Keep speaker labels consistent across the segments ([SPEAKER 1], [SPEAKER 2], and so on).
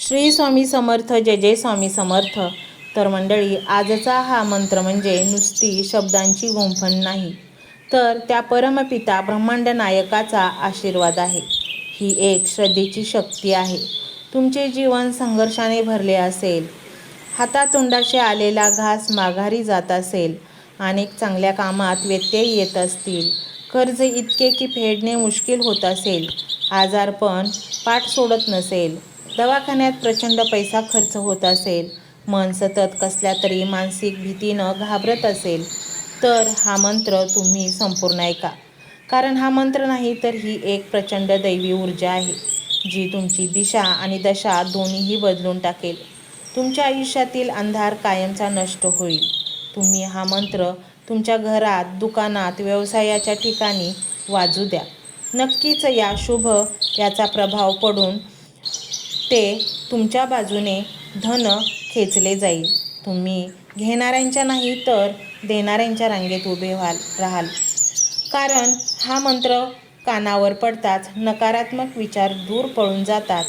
[SPEAKER 1] श्री स्वामी समर्थ. जय जय स्वामी समर्थ. तर मंडळी, आजचा हा मंत्र म्हणजे नुसती शब्दांची गुंफण नाही, तर त्या परमपिता ब्रह्मांड नायकाचा आशीर्वाद आहे. ही एक श्रद्धेची शक्ती आहे. तुमचे जीवन संघर्षाने भरले असेल, हातातोंडाशी आलेला घास माघारी जात असेल, अनेक चांगल्या कामात व्यत्यय येत असतील, कर्ज इतके की फेडणे मुश्किल होत असेल, आजारपण पाठ सोडत नसेल, दवाखान्यात प्रचंड पैसा खर्च होत असेल, मन सतत कसल्या तरी मानसिक भीतीनं घाबरत असेल, तर हा मंत्र तुम्ही संपूर्ण ऐका. कारण हा मंत्र नाही तर ही एक प्रचंड दैवी ऊर्जा आहे, जी तुमची दिशा आणि दशा दोन्हीही बदलून टाकेल. तुमच्या आयुष्यातील अंधार कायमचा नष्ट होईल. तुम्ही हा मंत्र तुमच्या घरात, दुकानात, व्यवसायाच्या ठिकाणी वाजू द्या. नक्कीच याचा प्रभाव पडून ते तुमच्या बाजूने धन खेचले जाईल. तुम्ही घेणाऱ्यांच्या नाही तर देणाऱ्यांच्या रांगेत उभे राहाल. कारण हा मंत्र कानावर पडताच नकारात्मक विचार दूर पळून जातात.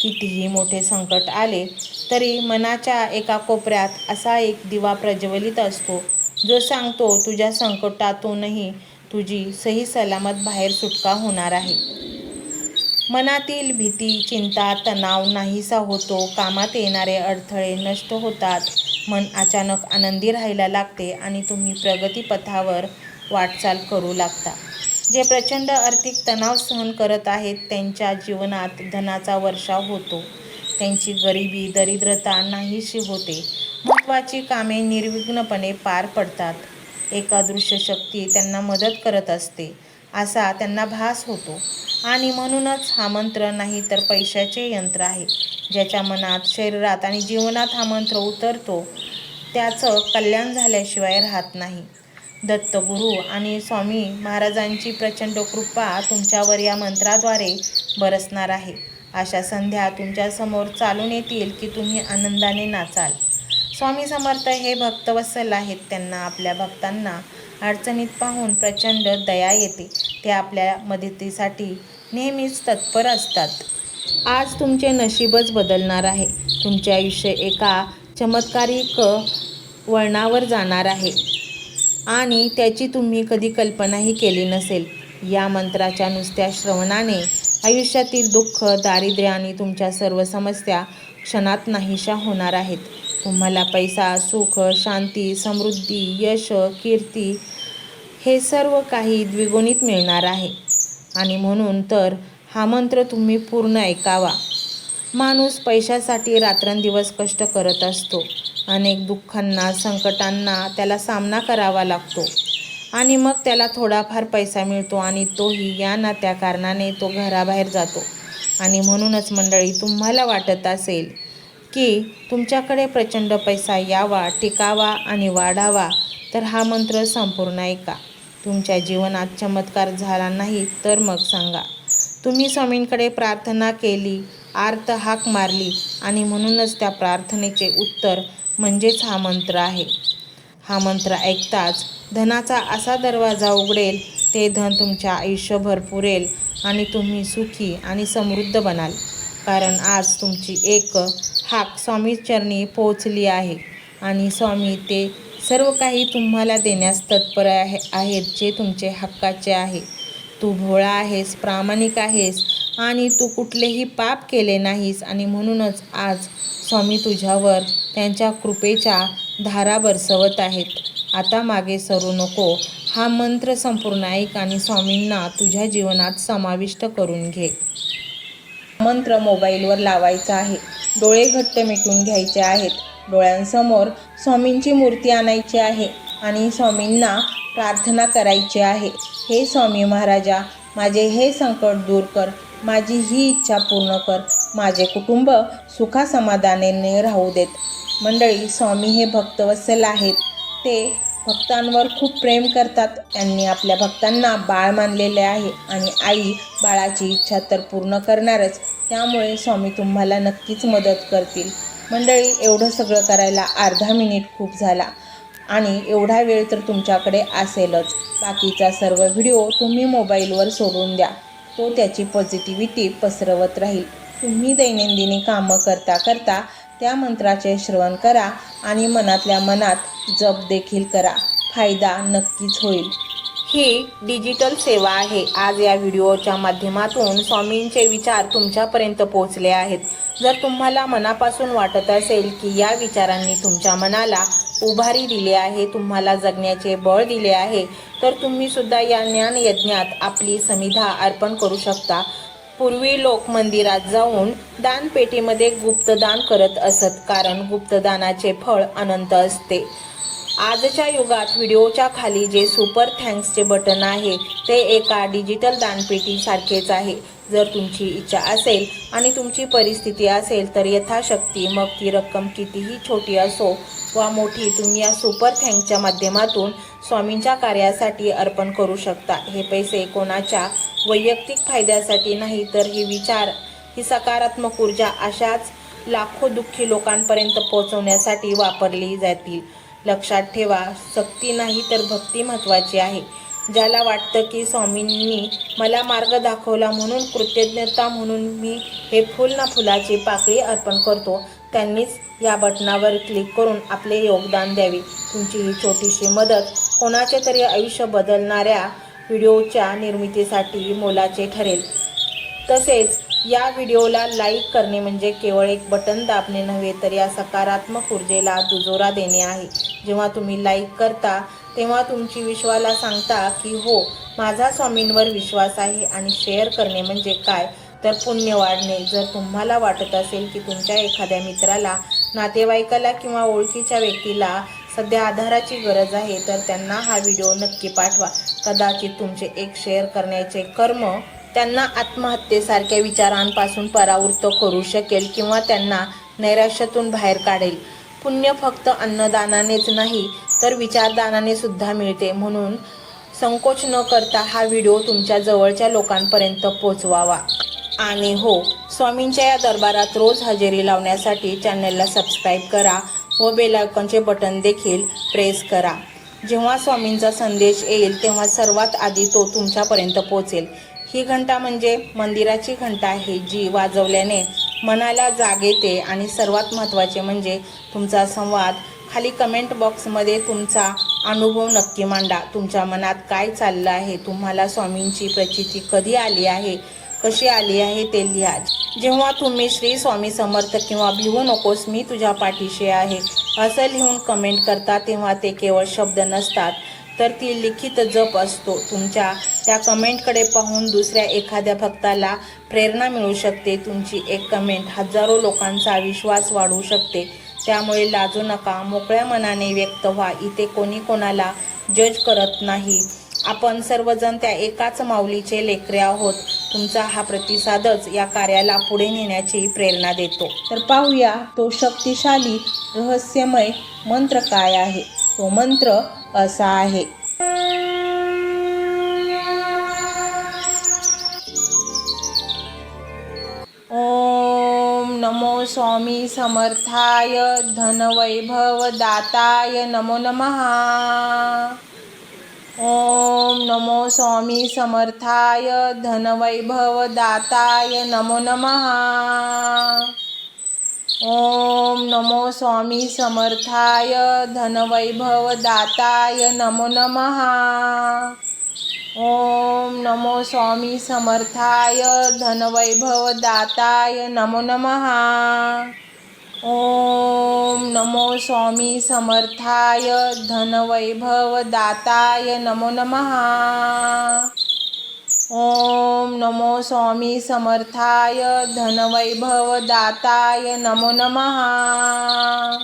[SPEAKER 1] कितीही मोठे संकट आले तरी मनाच्या एका कोपऱ्यात असा एक दिवा प्रज्वलित असतो, जो सांगतो तुझ्या संकटातूनही तुझी सही सलामत बाहेर सुटका होणार आहे. मनातील भीती, चिंता, तणाव नाहीसा होतो. कामात येणारे अडथळे नष्ट होतात. मन अचानक आनंदी राहायला लागते आणि तुम्ही प्रगतीपथावर वाटचाल करू लागता. जे प्रचंड आर्थिक तणाव सहन करत आहेत त्यांच्या जीवनात धनाचा वर्षाव होतो. त्यांची गरिबी, दरिद्रता नाहीशी होते. महत्त्वाची कामे निर्विघ्नपणे पार पडतात. एक अदृश्य शक्ती त्यांना मदत करत असते असा त्यांना भास होतो. आणि म्हणूनच हा मंत्र नाही तर पैशाचे यंत्र आहे. ज्याच्या मनात, शरीरात आणि जीवनात हा मंत्र उतरतो त्याचं कल्याण झाल्याशिवाय राहत नाही. दत्तगुरू आणि स्वामी महाराजांची प्रचंड कृपा तुमच्यावर या मंत्राद्वारे बरसणार आहे. अशा संध्या तुमच्यासमोर चालून येतील की तुम्ही आनंदाने नाचाल. स्वामी समर्थ हे भक्तवत्सल आहेत. त्यांना आपल्या भक्तांना अडचणीत पाहून प्रचंड दया येते. ते आपल्या मदतीसाठी नेहमीच तत्पर असतात. आज तुमचे नशीबच बदलणार आहे. तुमचे आयुष्य एका चमत्कारिक वळणावर जाणार आहे आणि त्याची तुम्ही कधी कल्पनाही केली नसेल. या मंत्राच्या नुसत्या श्रवणाने आयुष्यातील दुःख, दारिद्र्य आणि तुमच्या सर्व समस्या क्षणात नाहीशा होणार आहेत. तुम्हाला पैसा, सुख, शांती, समृद्धी, यश, कीर्ती हे सर्व काही द्विगुणित मिळणार आहे. आणि म्हणून तर हा मंत्र तुम्ही पूर्ण ऐकावा. माणूस पैशासाठी रात्रंदिवस कष्ट करत असतो. अनेक दुःखांना, संकटांना त्याला सामना करावा लागतो आणि मग त्याला थोडाफार पैसा मिळतो आणि तोही या ना त्या कारणाने तो घराबाहेर जातो. आणि म्हणूनच मंडळी, तुम्हाला वाटत असेल की तुमच्याकडे प्रचंड पैसा यावा, टिकावा आणि वाढावा, तर हा मंत्र संपूर्ण ऐका. तुमच्या जीवनात चमत्कार झाला नाही तर मग सांगा. तुम्ही स्वामींकडे प्रार्थना केली, आर्त हाक मारली आणि म्हणूनच त्या प्रार्थनेचे उत्तर म्हणजेच हा मंत्र आहे. हा मंत्र ऐकताच धनाचा असा दरवाजा उघडेल, ते धन तुमच्या आयुष्यभर पुरेल आणि तुम्ही सुखी आणि समृद्ध बनाल. कारण आज तुमची एक हाक स्वामीचरणी पोहोचली आहे आणि स्वामी ते सर्व काही तुम्हाला देण्यास तत्पर आहेत जे तुमचे हक्काचे आहे. तू भोळा आहेस, प्रामाणिक आहेस आणि तू कुठलेही पाप केले नाहीस आणि म्हणूनच आज स्वामी तुझ्यावर त्यांच्या कृपेच्या धारा बरसवत आहेत. आता मागे सरू नको. हा मंत्र संपूर्ण ऐक आणि स्वामींना तुझ्या जीवनात समाविष्ट करून घे. मंत्र मोबाईलवर लावायचा आहे. डोळे घट्ट मिटून घ्यायचे आहेत. डोळ्यांसमोर स्वामींची मूर्ती आणायची आहे आणि स्वामींना प्रार्थना करायची आहे. हे स्वामी महाराजा, माझे हे संकट दूर कर. माझी ही इच्छा पूर्ण कर. माझे कुटुंब सुखासमाधानाने राहू देत. मंडळी, स्वामी हे भक्तवत्सल आहेत. ते भक्तांवर खूप प्रेम करतात. त्यांनी आपल्या भक्तांना बाळ मानलेले आहे आणि आई बाळाची इच्छा तर पूर्ण करणारच. त्यामुळे स्वामी तुम्हाला नक्कीच मदत करतील. मंडळी, एवढं सगळं करायला अर्धा मिनिट खूप झाला आणि एवढा वेळ तर तुमच्याकडे असेलच. बाकीचा सर्व व्हिडिओ तुम्ही मोबाईलवर सोडून द्या. तो त्याची पॉझिटिव्हिटी पसरवत राहील. तुम्ही दैनंदिनी कामं करता करता त्या मंत्राचे श्रवण करा आणि मनातल्या मनात जप देखील करा. फायदा नक्कीच होईल. ही डिजिटल सेवा आहे. आज या व्हिडिओच्या माध्यमातून स्वामींचे विचार तुमच्यापर्यंत पोहोचले आहेत. जर तुम्हाला मनापासून वाटत असेल की या विचारांनी तुमच्या मनाला उभारी दिली आहे, तुम्हाला जगण्याचे बळ दिले आहे, तर तुम्ही सुद्धा या ज्ञान यज्ञात आपली समिधा अर्पण करू शकता. पूर्वी लोक मंदिरात जाऊन दानपेटीमध्ये गुप्तदान करत असत, कारण गुप्तदानाचे फळ अनंत असते. आजच्या युगात व्हिडिओच्या खाली जे सुपर थँक्सचे बटन आहे ते एका डिजिटल दानपेटी सारखेच आहे. जर तुमची इच्छा असेल आणि तुमची परिस्थिती असेल तर यथाशक्ती, मग ती रक्कम कितीही छोटी असो वा मोठी, तुम्ही या सुपर थँक्सच्या माध्यमातून स्वामींच्या कार्यासाठी अर्पण करू शकता. हे पैसे कोणाच्या वैयक्तिक फायद्यासाठी नाही, तर हे विचार, ही सकारात्मक ऊर्जा अशाच लाखो दुःखी लोकांपर्यंत पोहोचवण्यासाठी वापरली जातील. लक्षात ठेवा, सक्ती नाही तर भक्ती महत्त्वाची आहे. ज्याला वाटतं की स्वामींनी मला मार्ग दाखवला म्हणून कृतज्ञता म्हणून मी हे फुल ना फुलाची पाकळी अर्पण करतो, त्यांनीच या बटनावर क्लिक करून आपले योगदान द्यावे. तुमची ही छोटीशी मदत कोणाचे तरी आयुष्य बदलणाऱ्या व्हिडिओच्या निर्मितीसाठी मोलाचे ठरेल. तसेच या व्हिडिओला लाईक करणे म्हणजे केवळ एक बटन दाबणे नव्हे, तर या सकारात्मक ऊर्जेला दुजोरा देणे आहे. जेव्हा तुम्ही लाईक करता तेव्हा तुमची विश्वाला सांगता की हो, माझा स्वामींवर विश्वास आहे. आणि शेअर करणे म्हणजे काय, तर पुण्य वाढणे. जर तुम्हाला वाटत असेल की तुमच्या एखाद्या मित्राला, नातेवाईकाला किंवा ओळखीच्या व्यक्तीला सध्या आधाराची गरज आहे, तर त्यांना हा व्हिडिओ नक्की पाठवा. कदाचित तुमचे एक शेअर करण्याचे कर्म त्यांना आत्महत्येसारख्या विचारांपासून परावृत्त करू शकेल किंवा त्यांना नैराश्यातून बाहेर काढेल. पुण्य फक्त अन्नदानानेच नाही तर विचारदानाने सुद्धा मिळते. म्हणून संकोच न करता हा व्हिडिओ तुमच्या जवळच्या लोकांपर्यंत पोहोचवावा. आणि हो, स्वामींच्या या दरबारात रोज हजेरी लावण्यासाठी चॅनलला सबस्क्राईब करा व बेल आयकॉनचे बटन देखील प्रेस करा. जेव्हा स्वामींचा संदेश येईल तेव्हा सर्वात आधी तो तुमच्यापर्यंत पोहोचेल. ही घंटा म्हणजे मंदिराची घंटा आहे, जी वाजवल्याने मनाला जाग येते. आणि सर्वात महत्त्वाचे म्हणजे तुमचा संवाद. खाली कमेंट बॉक्समध्ये तुमचा अनुभव नक्की मांडा. तुमच्या मनात काय चाललं आहे, तुम्हाला स्वामींची प्रचिती कधी आली आहे, कशी आली आहे ते लिहा. जेव्हा तुम्ही श्री स्वामी समर्थ किंवा भिवू नकोस मी तुझ्या पाठीशी आहे असं लिहून कमेंट करता, तेव्हा ते केवळ शब्द नसतात, तर ती लिखित जप असतो. तुमच्या त्या कमेंटकडे पाहून दुसऱ्या एखाद्या भक्ताला प्रेरणा मिळू शकते. तुमची एक कमेंट हजारो लोकांचा विश्वास वाढवू शकते. त्यामुळे लाजू नका, मोकळ्या मनाने व्यक्त व्हा. इथे कोणी कोणाला जज करत नाही. आपण सर्वजण त्या एकाच माऊलीचे लेकरे आहोत. तुमचा हा प्रतिसादच या कार्याला पुढे नेण्याची प्रेरणा देतो. तर पाहूया तो शक्तिशाली रहस्यमय मंत्र काय आहे. तो मंत्र असा आहे. ओम नमो स्वामी समर्थाय धनवैभव दाताय नमो नमः. ओम नमो स्वामी समर्थाय धनवैभव दाताय नमो नमः. ओम नमो स्वामी समर्थाय धनवैभव दाताय नमो नमः. ओम नमो स्वामी समर्थाय धनवैभव दाताय नमो नमः. ओम नमो स्वामी समर्थाय धनवैभव दाताय नमो नमः. ओम नमो स्वामी समर्थाय धनवैभव दाताय नमो नमः.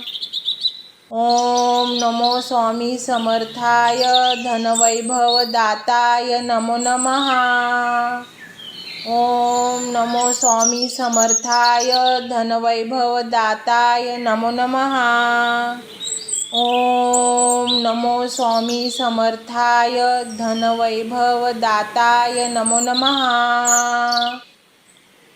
[SPEAKER 1] ओम नमो स्वामी समर्थाय धनवैभव दाताय नमो नमः. ओम नमो स्वामी समर्थाय धनवैभव दाताय नमो नमः. ओम नमो स्वामी समर्थाय धनवैभव दाताय नमो नमः.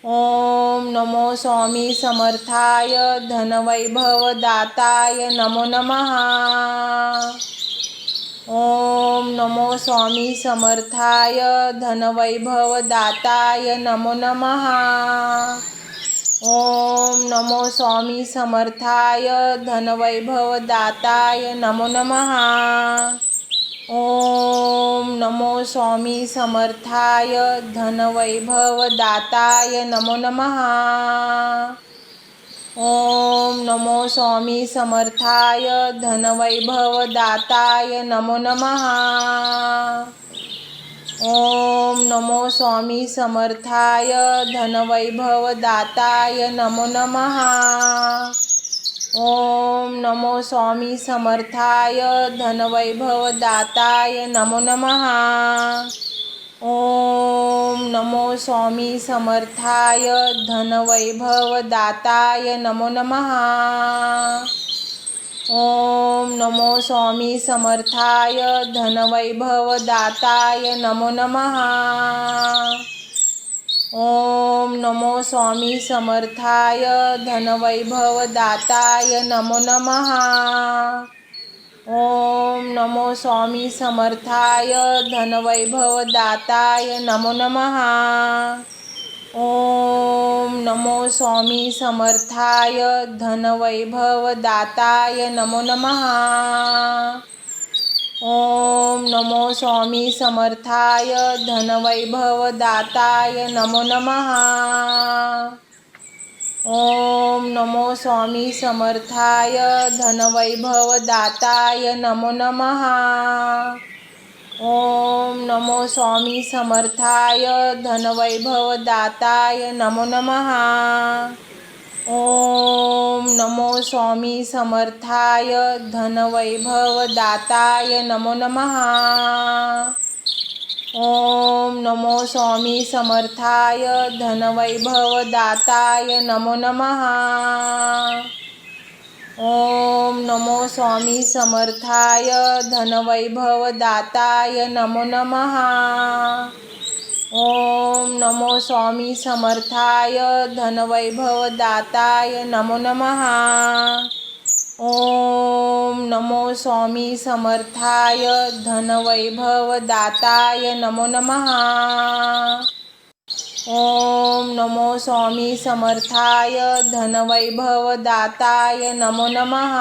[SPEAKER 1] ओम नमो स्वामी समर्थाय धनवैभव दाताय नमो नमः. ओम नमो स्वामी समर्थाय धनवैभव दाताय नमो नमः. ओम नमो स्वामी समर्थाय धनवैभवदाताय नमो नमः। ओम नमो स्वामी समर्थाय धनवैभवदाताय नमो नमः। ओम नमो स्वामी समर्थाय धनवैभवदाताय नमो नमः। ओम नमो स्वामी समर्थाय धनवैभवदाताय नमो नमः। ओम नमो स्वामी समर्थाय धनवैभवदाताय नमो नमः। ओम नमो स्वामी समर्थाय धनवैभवदाताय नमो नमः। ओम नमो स्वामी समर्थाय धनवैभवदाताय नमो नमः। ओम नमो स्वामी समर्थाय धनवैभवदाताय नमो नमः। ओम नमो स्वामी समर्थाय धनवैभवदाताय नमो नमः। ओम नमो स्वामी समर्थाय धनवैभवदाताय नमो नमः। ओम नमो स्वामी समर्थाय धनवैभवदाताय नमो नमः। ओम नमो स्वामी समर्थाय धनवैभवदाताय नमो नमः। ओम नमो स्वामी समर्थाय धनवैभवदाताय नमो नमः। ओम नमो स्वामी समर्थाय धनवैभवदाताय नमो नमः। ओम नमो स्वामी समर्थाय धनवैभवदाताय नमो नमः। ओम नमो स्वामी समर्थाय धनवैभवदाताय नमो नमः। ओम नमो स्वामी समर्थाय धनवैभवदाताय नमो नमः। ओम नमो स्वामी समर्थाय धनवैभवदाताय नमो नमः। ओम नमो स्वामी समर्थाय धनवैभवदाताय नमो नमः।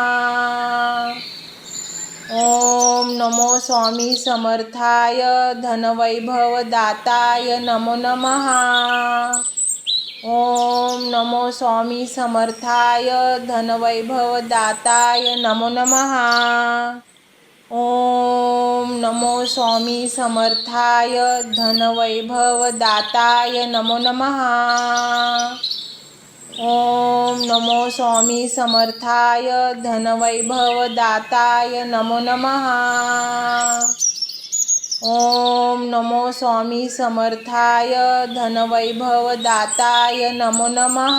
[SPEAKER 1] ओम नमो स्वामी समर्थाय धनवैभवदाताय नमो नमः। ओम नमो स्वामी समर्थाय धनवैभवदाताय नमो नमः। ओम नमो स्वामी समर्थाय धनवैभवदाताय नमो नमः। ओम नमो स्वामी समर्थाय धनवैभवदाताय नमो नमः। ओम नमो स्वामी समर्थाय धनवैभवदाताय नमो नमः।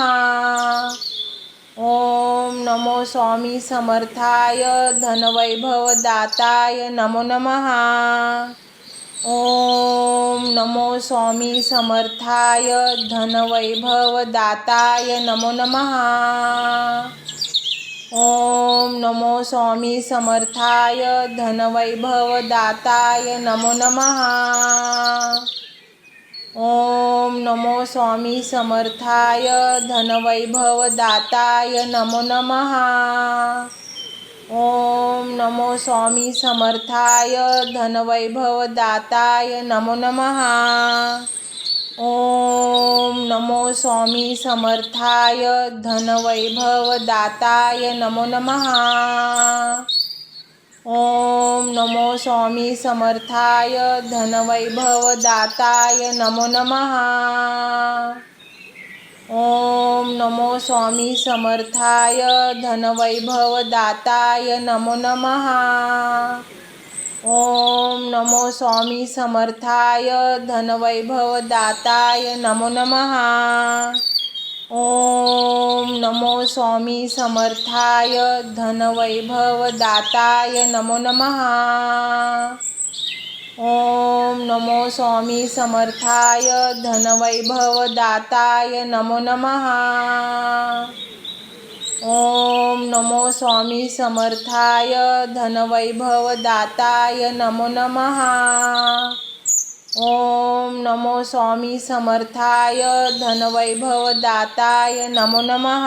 [SPEAKER 1] ओम नमो स्वामी समर्थाय धनवैभवदाताय नमो नमः। ओम नमो स्वामी समर्थाय धनवैभवदाताय नमो नमः। ओम नमो स्वामी समर्थाय धनवैभवदाताय नमो नमः। ओम नमो स्वामी समर्थाय धनवैभवदाताय नमो नमः। ओम नमो स्वामी समर्थाय धनवैभवदाताय नमो नमः। ओम नमो स्वामी समर्थाय धनवैभवदाताय नमो नमः। ओम नमो स्वामी समर्थाय धनवैभवदाताय नमो नमः। ओम नमो स्वामी समर्थाय धनवैभवदाताय नमो नमः। ओम नमो स्वामी समर्थाय धनवैभवदाताय नमो नमः। ओम नमो स्वामी समर्थाय धनवैभवदाताय नमो नमः। ओम नमो स्वामी समर्थाय धनवैभवदाताय नमो नमः। ओम नमो स्वामी समर्थाय धनवैभवदाताय नमो नमः। ओम नमो स्वामी समर्थाय धनवैभवदाताय नमो नमः।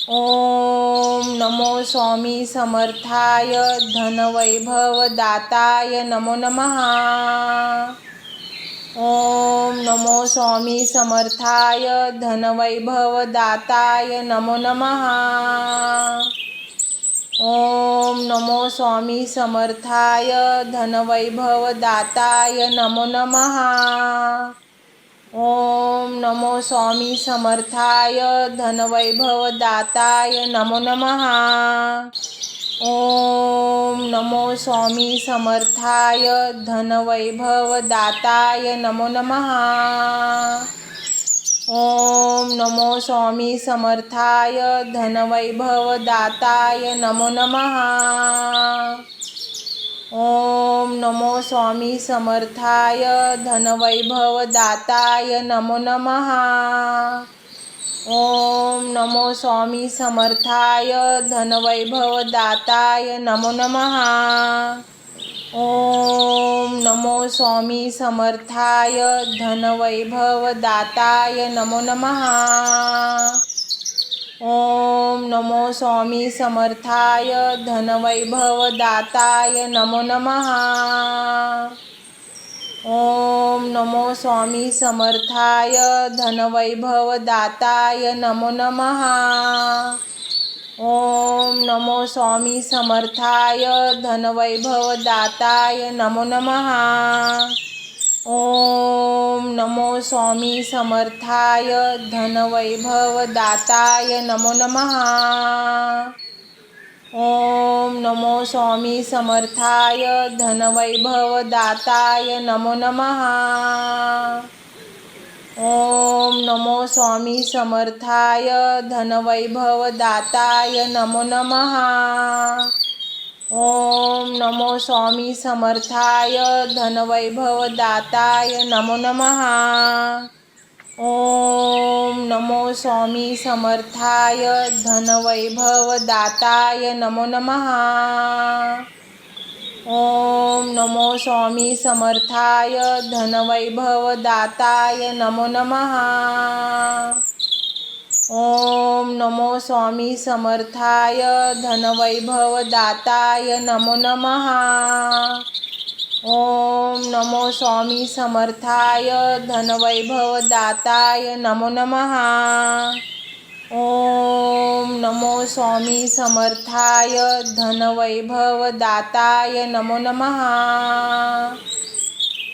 [SPEAKER 1] ओम नमो स्वामी समर्थाय धनवैभवदाताय नमो नमः। ओम नमो स्वामी समर्थाय धनवैभवदाताय नमो नमः। ओम नमो स्वामी समर्थाय धनवैभवदाताय नमो नमः। ओम नमो स्वामी समर्थाय धनवैभवदाताय नमो नमः। ओम नमो स्वामी समर्थाय धनवैभवदाताय नमो नमः। ओम नमो स्वामी समर्थाय धनवैभवदाताय नमो नमः। ओम नमो स्वामी समर्थाय धनवैभवदाताय नमो नमः। ओम नमो स्वामी समर्थाय धनवैभवदाताय नमो नमः। ओम नमो स्वामी समर्थाय धनवैभवदाताय नमो नमः। ओम नमो स्वामी समर्थाय धनवैभवदाताय नमो नमः। ओम नमो स्वामी समर्थाय धनवैभवदाताय नमो नमः। ओम नमो स्वामी समर्थाय धनवैभवदाताय नमो नमः। ओम नमो स्वामी समर्थाय धनवैभवदाताय नमो नमः। ओम नमो स्वामी समर्थाय धनवैभवदाताय नमो नमः। ओम नमो स्वामी समर्थाय धनवैभवदाताय नमो नमः। ओम नमो स्वामी समर्थाय धनवैभवदाताय नमो नमः। ओम नमो स्वामी समर्थाय धनवैभवदाताय नमो नमः। ओम नमो स्वामी समर्थाय धनवैभवदाताय नमो नमः। ओम नमो स्वामी समर्थाय धनवैभवदाताय नमो नमः। ओम नमो स्वामी समर्थाय धनवैभवदाताय नमो नमः। ओम नमो स्वामी समर्थाय धनवैभवदाताय नमो नमः।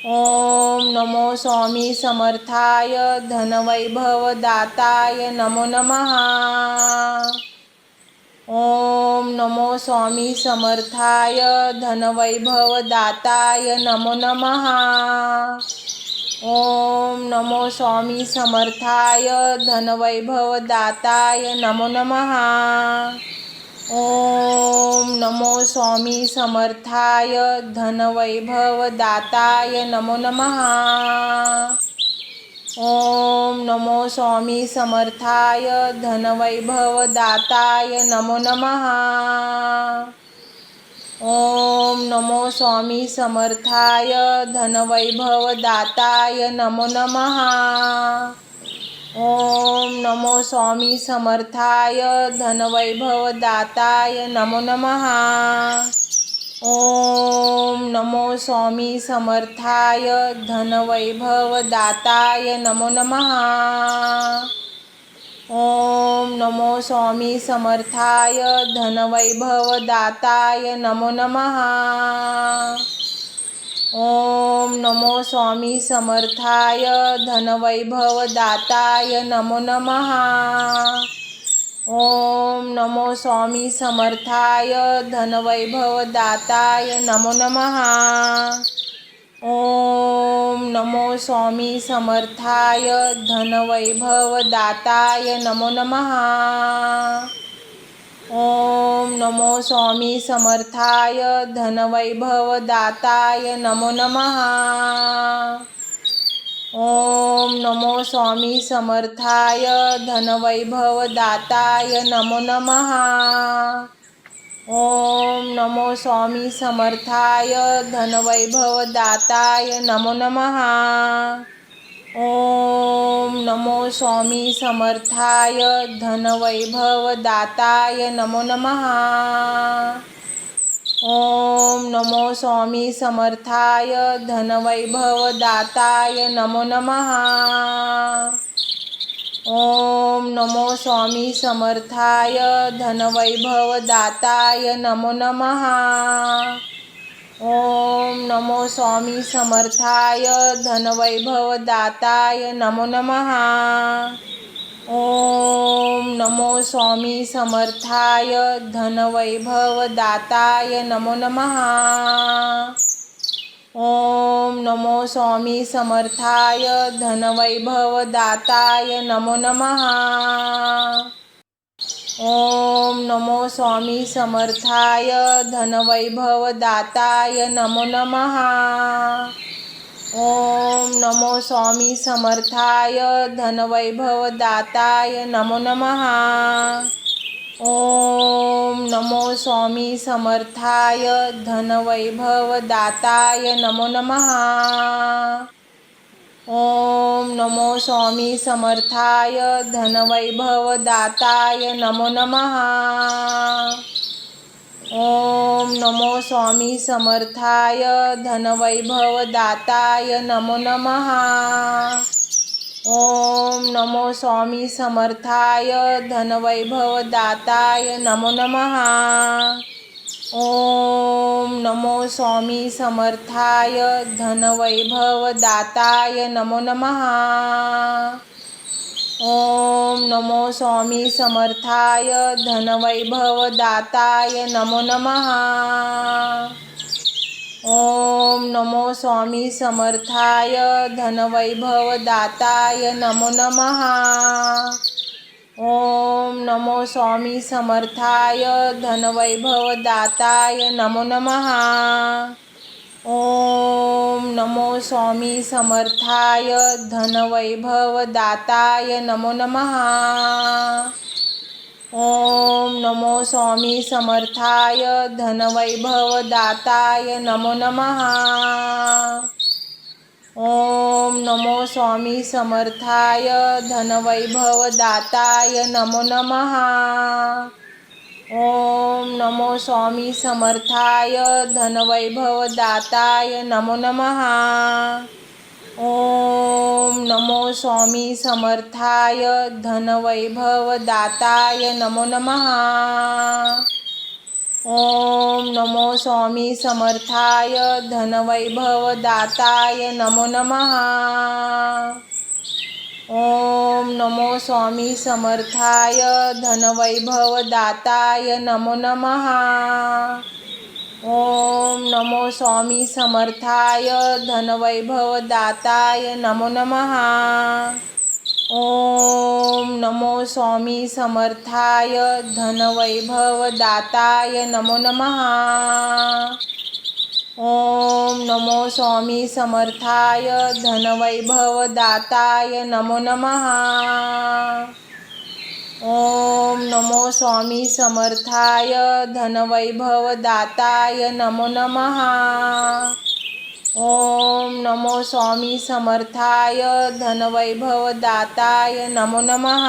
[SPEAKER 1] ओम नमो स्वामी समर्थाय धनवैभवदाताय नमो नमः। ओम नमो स्वामी समर्थाय धनवैभवदाताय नमो नमः। ओम नमो स्वामी समर्थाय धनवैभवदाताय नमो नमः। ओम नमो स्वामी समर्थाय धनवैभवदाताय नमो नमः। ओम नमो स्वामी समर्थाय धनवैभवदाताय नमो नमः। ओम नमो स्वामी समर्थाय धनवैभवदाताय नमो नमः। ओम नमो स्वामी समर्थाय धनवैभवदाताय नमो नमः। ओम नमो स्वामी समर्थाय धनवैभवदाताय नमो नमः। ओम नमो स्वामी समर्थाय धनवैभवदाताय नमो नमः। ओम नमो स्वामी समर्थाय धनवैभवदाताय नमो नमः। ओम नमो स्वामी समर्थाय धनवैभवदाताय नमो नमः। ओम नमो स्वामी समर्थाय धनवैभवदाताय नमो नमः। ओम नमो स्वामी समर्थाय धनवैभवदाताय नमो नमः। ओम नमो स्वामी समर्थाय धनवैभवदाताय नमो नमः। ओम नमो स्वामी समर्थाय धनवैभवदाताय नमो नमः। ओम नमो स्वामी समर्थाय धनवैभवदाताय नमो नमः। ओम नमो स्वामी समर्थाय धनवैभवदाताय नमो नमः। ओम नमो स्वामी समर्थाय धनवैभवदाताय नमो नमः। ओम नमो स्वामी समर्थाय धनवैभवदाताय नमो नमः। ओम नमो स्वामी समर्थाय धनवैभवदाताय नमो नमः। ओम नमो स्वामी समर्थाय धनवैभवदाताय नमो नमः। ओम नमो स्वामी समर्थाय धनवैभवदाताय नमो नमः। ओम नमो स्वामी समर्थाय धनवैभवदाताय नमो नमः। ओम नमो स्वामी समर्थाय धनवैभवदाताय नमो नमः। ओम नमो स्वामी समर्थाय धनवैभवदाताय नमो नमः। ओम नमो स्वामी समर्थाय धनवैभवदाताय नमो नमः। ओम नमो स्वामी समर्थाय धनवैभवदाताय नमो नमः। ओम नमो स्वामी समर्थाय धनवैभवदाताय नमो नमः। ओम नमो स्वामी समर्थाय धनवैभवदाताय नमो नमः। ओम नमो स्वामी समर्थाय धनवैभवदाताय नमो नमः। ओम नमो स्वामी समर्थाय धनवैभवदाताय नमो नमः। ओम नमो स्वामी समर्थाय धनवैभवदाताय नमो नमः। ओम नमो स्वामी समर्थाय धनवैभवदाताय नमो नमः। ओम नमो स्वामी समर्थाय धनवैभवदाताय नमो नमः। ओम नमो स्वामी समर्थाय धनवैभवदाताय नमो नमः। ओम नमो स्वामी समर्थाय धनवैभवदाताय नमो नमः। ओम नमो स्वामी समर्थाय धनवैभवदाताय नमो नमः। ओम नमो स्वामी समर्थाय धनवैभवदाताय नमो नमः। ओम नमो स्वामी समर्थाय धनवैभवदाताय नमो नमः। ओम नमो स्वामी समर्थाय धनवैभवदाताय नमो नमः। ओम नमो स्वामी समर्थाय धनवैभवदाताय नमो नमः। ओम नमो स्वामी समर्थाय धनवैभवदाताय नमो नमः। ओम नमो स्वामी समर्थाय धनवैभवदाताय नमो नमः।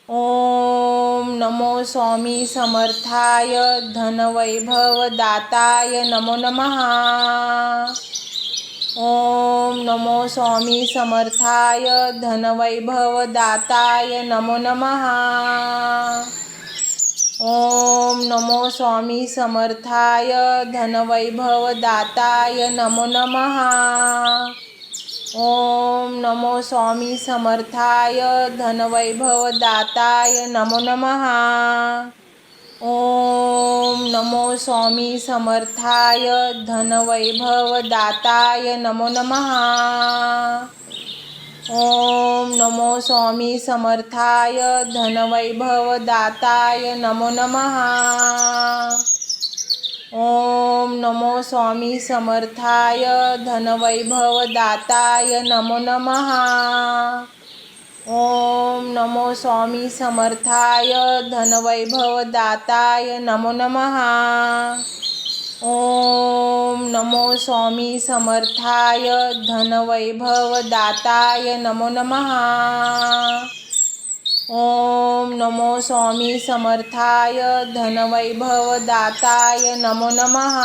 [SPEAKER 1] ओम नमो स्वामी समर्थाय धनवैभवदाताय नमो नमः। ओम नमो स्वामी समर्थाय धनवैभवदाताय नमो नमः। ओम नमो स्वामी समर्थाय धनवैभवदाताय नमो नमः। ओम नमो स्वामी समर्थाय धनवैभवदाताय नमो नमः। ओम नमो स्वामी समर्थाय धनवैभवदाताय नमो नमः। ओम नमो स्वामी समर्थाय धनवैभवदाताय नमो नमः। ओम नमो स्वामी समर्थाय धनवैभवदाताय नमो नमः। ओम नमो स्वामी समर्थाय धनवैभवदाताय नमो नमः। ओम नमो स्वामी समर्थाय धनवैभवदाताय नमो नमः। ओम नमो स्वामी समर्थाय धनवैभवदाताय नमो नमः।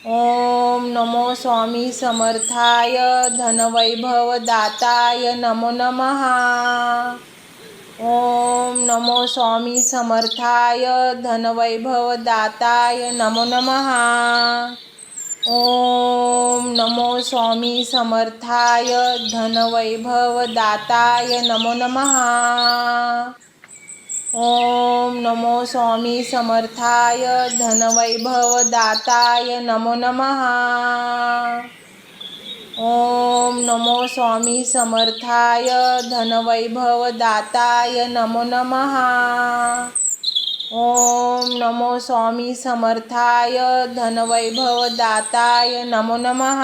[SPEAKER 1] ओम नमो स्वामी समर्थाय धनवैभवदाताय नमो नमः। ओम नमो स्वामी समर्थाय धनवैभवदाताय नमो नमः। ओम नमो स्वामी समर्थाय धनवैभवदाताय नमो नमः। ओम नमो स्वामी समर्थाय धनवैभवदाताय नमो नमः। ओम नमो स्वामी समर्थाय धनवैभवदाताय नमो नमः। ओम नमो स्वामी समर्थाय धनवैभवदाताय नमो नमः।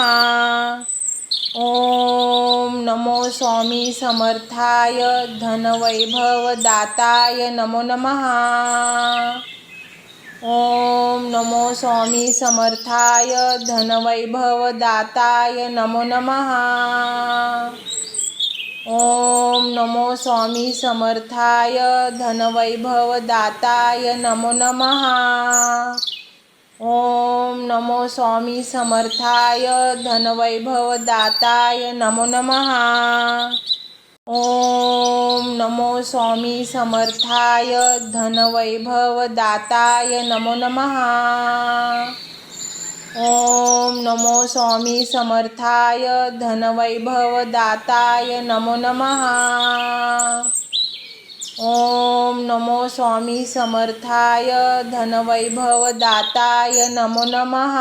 [SPEAKER 1] ओम नमो स्वामी समर्थाय धनवैभवदाताय नमो नमः। ओम नमो स्वामी समर्थाय धनवैभवदाताय नमो नमः। ओम नमो स्वामी समर्थाय धनवैभवदाताय नमो नमः। ओम नमो स्वामी समर्थाय धनवैभवदाताय नमो नमः। ओम नमो स्वामी समर्थाय धनवैभवदाताय नमो नमः। ओम नमो स्वामी समर्थाय धनवैभवदाताय नमो नमः। ओम नमो स्वामी समर्थाय धनवैभवदाताय नमो नमः।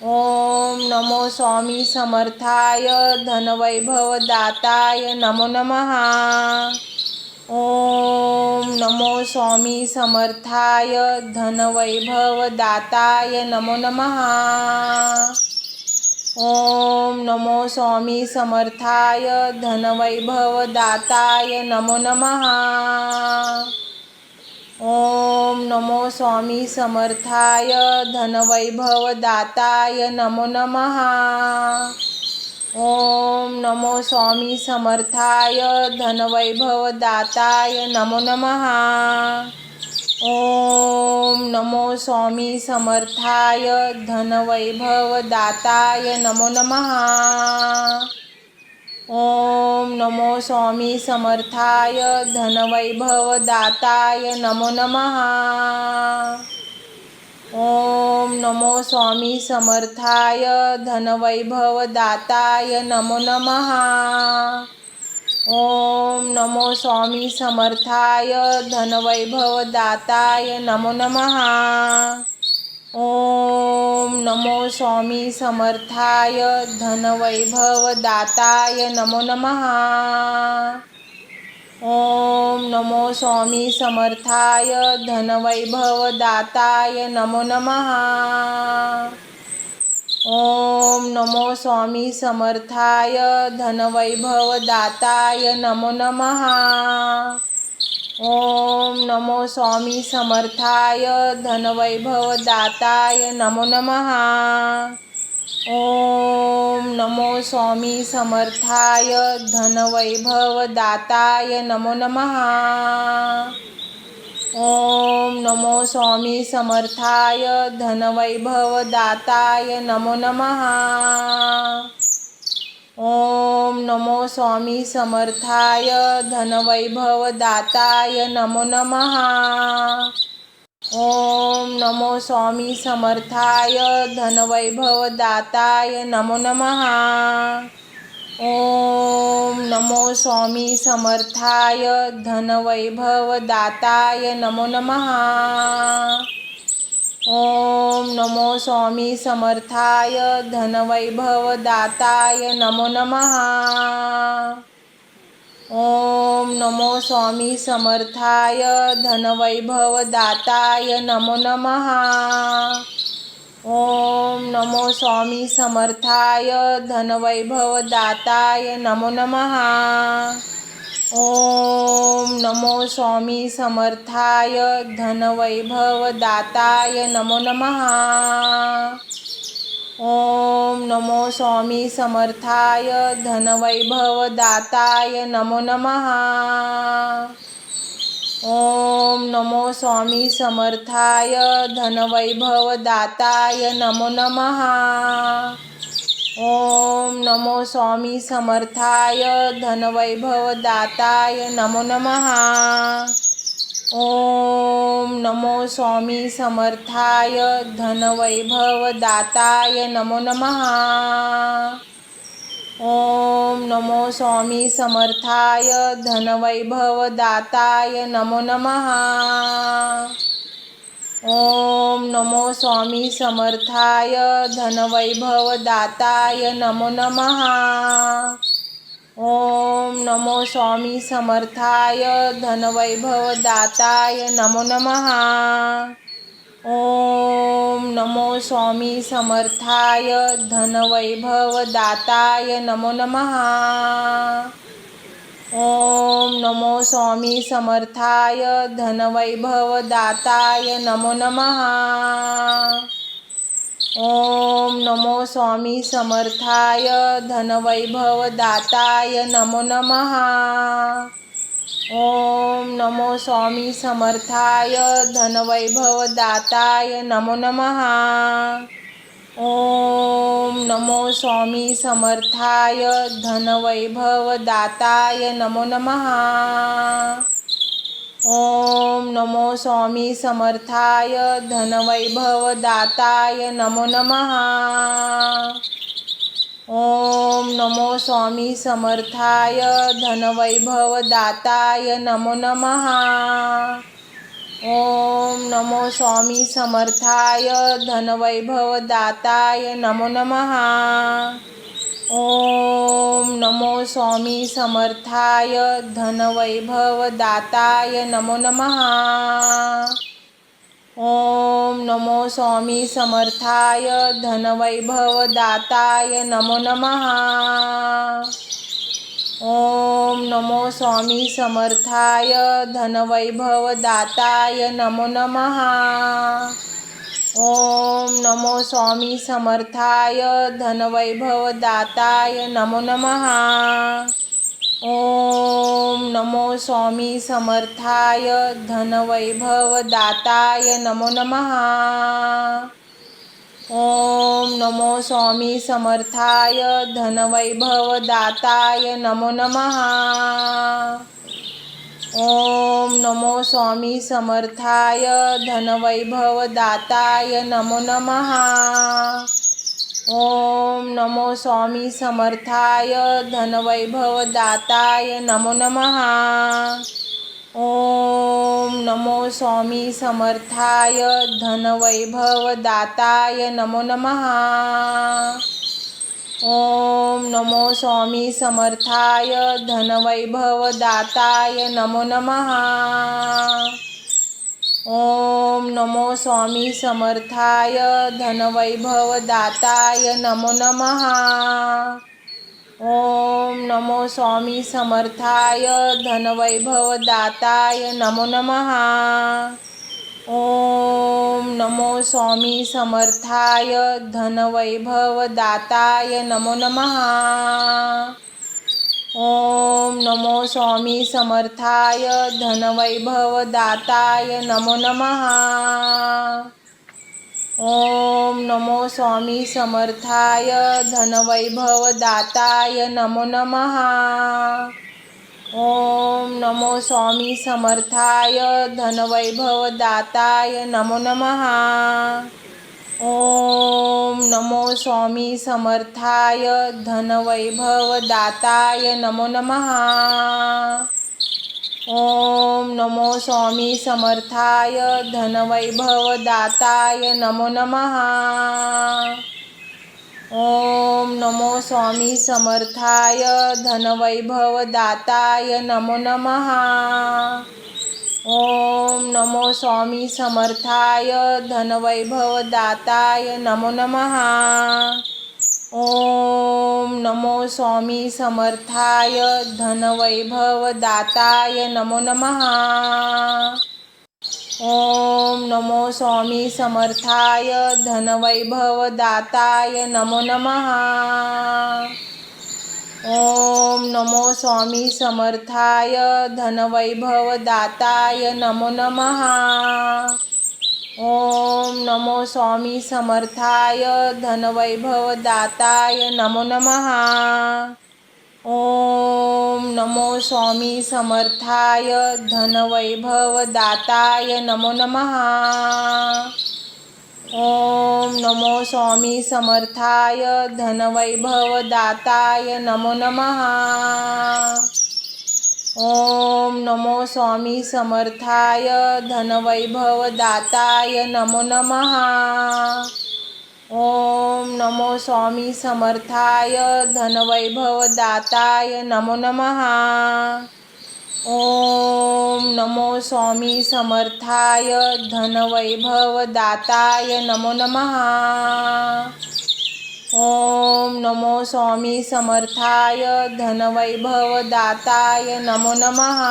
[SPEAKER 1] ओम नमो स्वामी समर्थाय धनवैभवदाताय नमो नमः। ओम नमो स्वामी समर्थाय धनवैभवदाताय नमो नमः। ओम नमो स्वामी समर्थाय धनवैभवदाताय नमो नमः। ओम नमो स्वामी समर्थाय धनवैभवदाताय नमो नमः। ओम नमो स्वामी समर्थाय धनवैभवदाताय नमो नमः। ओम नमो स्वामी समर्थाय धनवैभवदाताय नमो नमः। ओम नमो स्वामी समर्थाय धनवैभवदाताय नमो नमः। ओम नमो स्वामी समर्थाय धनवैभवदाताय नमो नमः। ओम नमो स्वामी समर्थाय धनवैभवदाताय नमो नमः। ओम नमो स्वामी समर्थाय धनवैभवदाताय नमो नमः। ओम नमो स्वामी समर्थाय धनवैभवदाताय नमो नमः। ओम नमो स्वामी समर्थाय धनवैभवदाताय नमो नमः। ओम नमो स्वामी समर्थाय धनवैभवदाताय नमो नमः। ओम नमो स्वामी समर्थाय धनवैभवदाताय नमो नमः। ओम नमो स्वामी समर्थाय धनवैभवदाताय नमो नमः। ओम नमो स्वामी समर्थाय धनवैभवदाताय नमो नमः। ओम नमो स्वामी समर्थाय धनवैभवदाताय नमो नमः। ओम नमो स्वामी समर्थाय धनवैभवदाताय नमो नमः। ओम नमो स्वामी समर्थाय धनवैभवदाताय नमो नमः। ओम नमो स्वामी समर्थाय धनवैभवदाताय नमो नमः। ओम नमो स्वामी समर्थाय धनवैभवदाताय नमो नमः। ओम नमो स्वामी समर्थाय धनवैभवदाताय नमो नमः। ओम नमो स्वामी समर्थाय धनवैभवदाताय नमो नमः। ओम नमो स्वामी समर्थाय धनवैभवदाताय नमो नमः। ओम नमो स्वामी समर्थाय धनवैभवदाताय नमो नमः। ओम नमो स्वामी समर्थाय धनवैभवदाताय नमो नमः। ओम नमो स्वामी समर्थाय धनवैभवदाताय नमो नमः। ओम नमो स्वामी समर्थाय धनवैभवदाताय नमो नमः। ओम नमो स्वामी समर्थाय धनवैभवदाताय नमो नमः। ओम नमो स्वामी समर्थाय धनवैभवदाताय नमो नमः। ओम नमो स्वामी समर्थाय धनवैभवदाताय नमो नमः। ओम नमो स्वामी समर्थाय धनवैभवदाताय नमो नमः। ओम नमो स्वामी समर्थाय धनवैभवदाताय नमो नमः। ओम नमो स्वामी समर्थाय धनवैभवदाताय नमो नमः। ओम नमो स्वामी समर्थाय धनवैभवदाताय नमो नमः। ओम नमो स्वामी समर्थाय धनवैभवदाताय नमो नमः। ओम नमो स्वामी समर्थाय धनवैभवदाताय नमो नमः। ओम नमो स्वामी समर्थाय धनवैभवदाताय नमो नमः। ओम नमो स्वामी समर्थाय धनवैभवदाताय नमो नमः। ओम नमो स्वामी समर्थाय धनवैभवदाताय नमो नमः। ओम नमो स्वामी समर्थाय धनवैभवदाताय नमो नमः। ओम नमो स्वामी समर्थाय धनवैभवदाताय नमो नमः। ओम नमो स्वामी समर्थाय धनवैभवदाताय नमो नमः। ओम नमो स्वामी समर्थाय धनवैभवदाताय नमो नमः। ओम नमो स्वामी समर्थाय धनवैभवदाताय नमो नमः। ओम नमो स्वामी समर्थाय धनवैभवदाताय नमो नमः। ओम नमो स्वामी समर्थाय धनवैभवदाताय नमो नमः। ओम नमो स्वामी समर्थाय धनवैभवदाताय नमो नमः। ओम नमो स्वामी समर्थाय धनवैभवदाताय नमो नमः। ओम नमो स्वामी समर्थाय धनवैभवदाताय नमो नमः। ओम नमो स्वामी समर्थाय धनवैभवदाताय नमो नमः। ओम नमो स्वामी समर्थाय धनवैभवदाताय नमो नमः। ओम नमो स्वामी समर्थाय धनवैभवदाताय नमो नमः। ओम नमो स्वामी समर्थाय धनवैभवदाताय नमो नमः। ओम नमो स्वामी समर्थाय धनवैभवदाताय नमो नमः। ओम नमो स्वामी समर्थाय धनवैभवदाताय नमो नमः। ओम नमो स्वामी समर्थाय धनवैभवदाताय नमो नमः। ओम नमो स्वामी समर्थाय धनवैभवदाताय नमो नमः। ओम नमो स्वामी समर्थाय धनवैभवदाताय नमो नमः। ओम नमो स्वामी समर्थाय धनवैभवदाताय नमो नमः। ओम नमो स्वामी समर्थाय धनवैभवदाताय नमो नमः। ओम नमो स्वामी समर्थाय धनवैभवदाताय नमो नमः। ओम नमो स्वामी समर्थाय धनवैभवदाताय नमो नमः। ओम नमो स्वामी समर्थाय धनवैभवदाताय नमो नमः। ओम नमो स्वामी समर्थाय धनवैभवदाताय नमो नमः। ओम नमो स्वामी समर्थाय धनवैभवदाताय नमो नमः। ओम नमो स्वामी समर्थाय धनवैभवदाताय नमो नमः।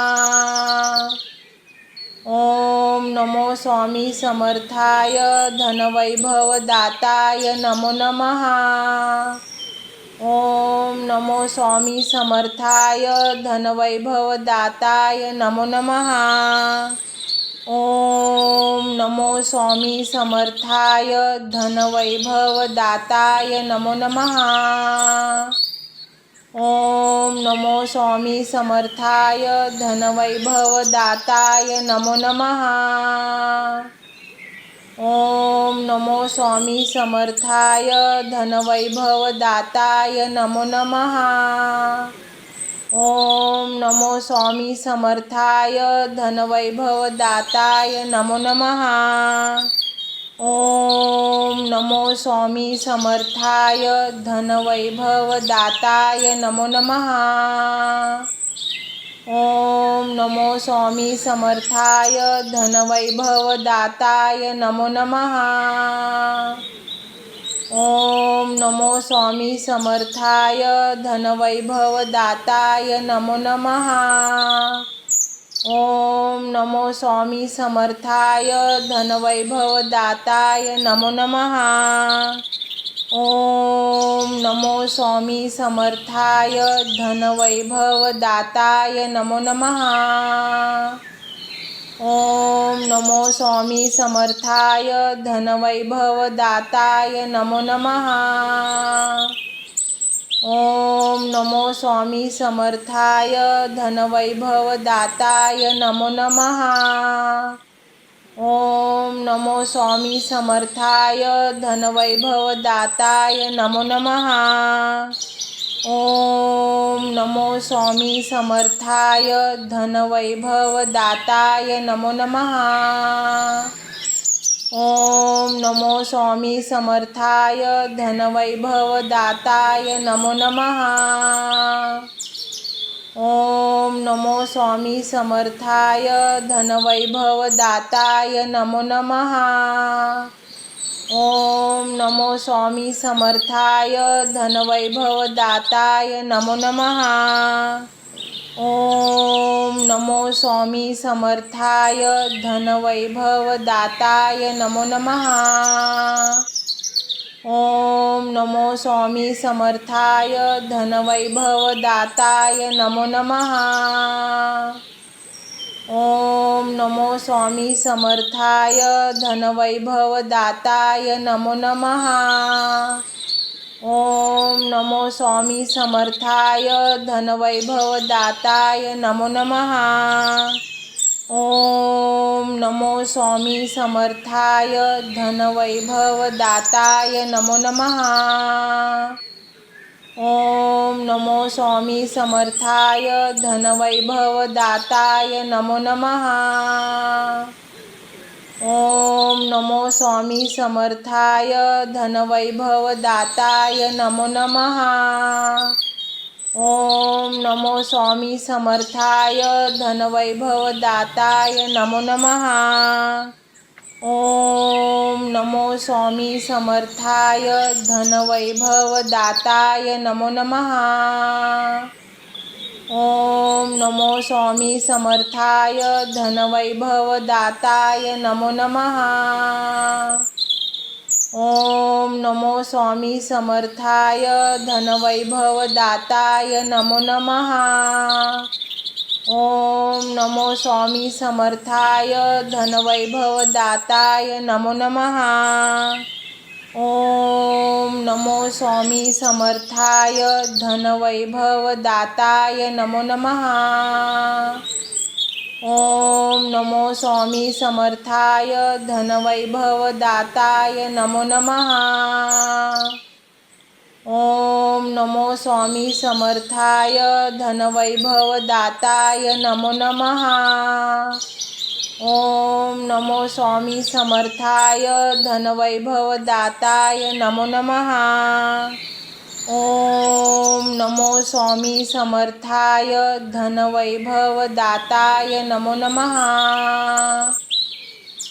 [SPEAKER 1] ओम नमो स्वामी समर्थाय धनवैभवदाताय नमो नमः। ओम नमो स्वामी समर्थाय धनवैभवदाताय नमो नमः। ओम नमो स्वामी समर्थाय धनवैभवदाताय नमो नमः। ओम नमो स्वामी समर्थाय धनवैभवदाताय नमो नमः। ओम नमो स्वामी समर्थाय धनवैभवदाताय नमो नमः। ओम नमो स्वामी समर्थाय धनवैभवदाताय नमो नमः। ओम नमो स्वामी समर्थाय धनवैभवदाताय नमो नमः। ओम नमो स्वामी समर्थाय धनवैभवदाताय नमो नमः। ओम नमो स्वामी समर्थाय धनवैभवदाताय नमो नमः। ओम नमो स्वामी समर्थाय धनवैभवदाताय नमो नमः। ओम नमो स्वामी समर्थाय धनवैभवदाताय नमो नमः। ओम नमो स्वामी समर्थाय धनवैभवदाताय नमो नमः। ओम नमो स्वामी समर्थाय धनवैभवदाताय नमो नमः। ओम नमो स्वामी समर्थाय धनवैभवदाताय नमो नमः। ओम नमो स्वामी समर्थाय धनवैभवदाताय नमो नमः। ओम नमो स्वामी समर्थाय धनवैभवदाताय नमो नमः। ओम नमो स्वामी समर्थाय धनवैभवदाताय नमो नमः। ओम नमो स्वामी समर्थाय धनवैभवदाताय नमो नमः। ओम नमो स्वामी समर्थाय धनवैभवदाताय नमो नमः। ओम नमो स्वामी समर्थाय धनवैभवदाताय नमो नमः। ओम नमो स्वामी समर्थाय धनवैभवदाताय नमो नमः। ओम नमो स्वामी समर्थाय धनवैभवदाताय नमो नमः। ओम नमो स्वामी समर्थाय धनवैभवदाताय नमो नमः। ओम नमो स्वामी समर्थाय धनवैभवदाताय नमो नमः। ओम नमो स्वामी समर्थाय धनवैभवदाताय नमो नमः। ओम नमो स्वामी समर्थाय धनवैभवदाताय नमो नमः। ओम नमो स्वामी समर्थाय धनवैभवदाताय नमो नमः। ओम नमो स्वामी समर्थाय धनवैभवदाताय नमो नमः। ओम नमो स्वामी समर्थाय धनवैभवदाताय नमो नमः। ओम नमो स्वामी समर्थाय धनवैभवदाताय नमो नमः। ओम नमो स्वामी समर्थाय धनवैभवदाताय नमो नमः। ओम नमो स्वामी समर्थाय धनवैभवदाताय नमो नमः। ओम नमो स्वामी समर्थाय धनवैभवदाताय नमो नमः। ओम नमो स्वामी समर्थाय धनवैभवदाताय नमो नमः। ओम नमो स्वामी समर्थाय धनवैभवदाताय नमो नमः।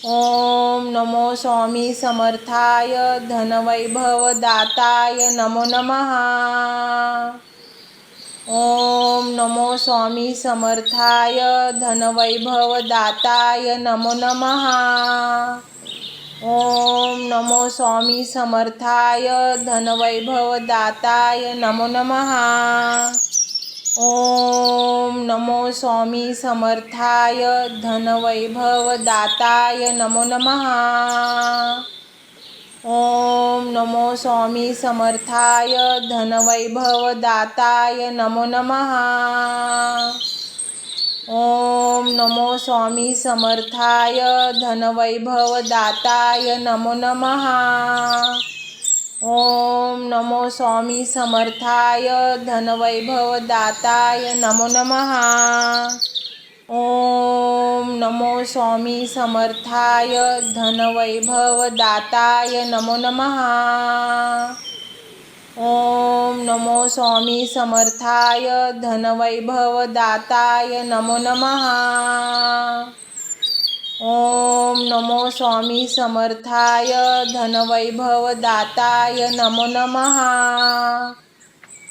[SPEAKER 1] ओम नमो स्वामी समर्थाय धनवैभवदाताय नमो नमः। ओम नमो स्वामी समर्थाय धनवैभवदाताय नमो नमः। ओम नमो स्वामी समर्थाय धनवैभवदाताय नमो नमः। ओम नमो स्वामी समर्थाय धनवैभवदाताय नमो नमः। ओम नमो स्वामी समर्थाय धनवैभवदाताय नमो नमः। ओम नमो स्वामी समर्थाय धनवैभवदाताय नमो नमः। ओम नमो स्वामी समर्थाय धनवैभवदाताय नमो नमः। ओम नमो स्वामी समर्थाय धनवैभवदाताय नमो नमः। ओम नमो स्वामी समर्थाय धनवैभवदाताय नमो नमः। ओम नमो स्वामी समर्थाय धनवैभवदाताय नमो नमः।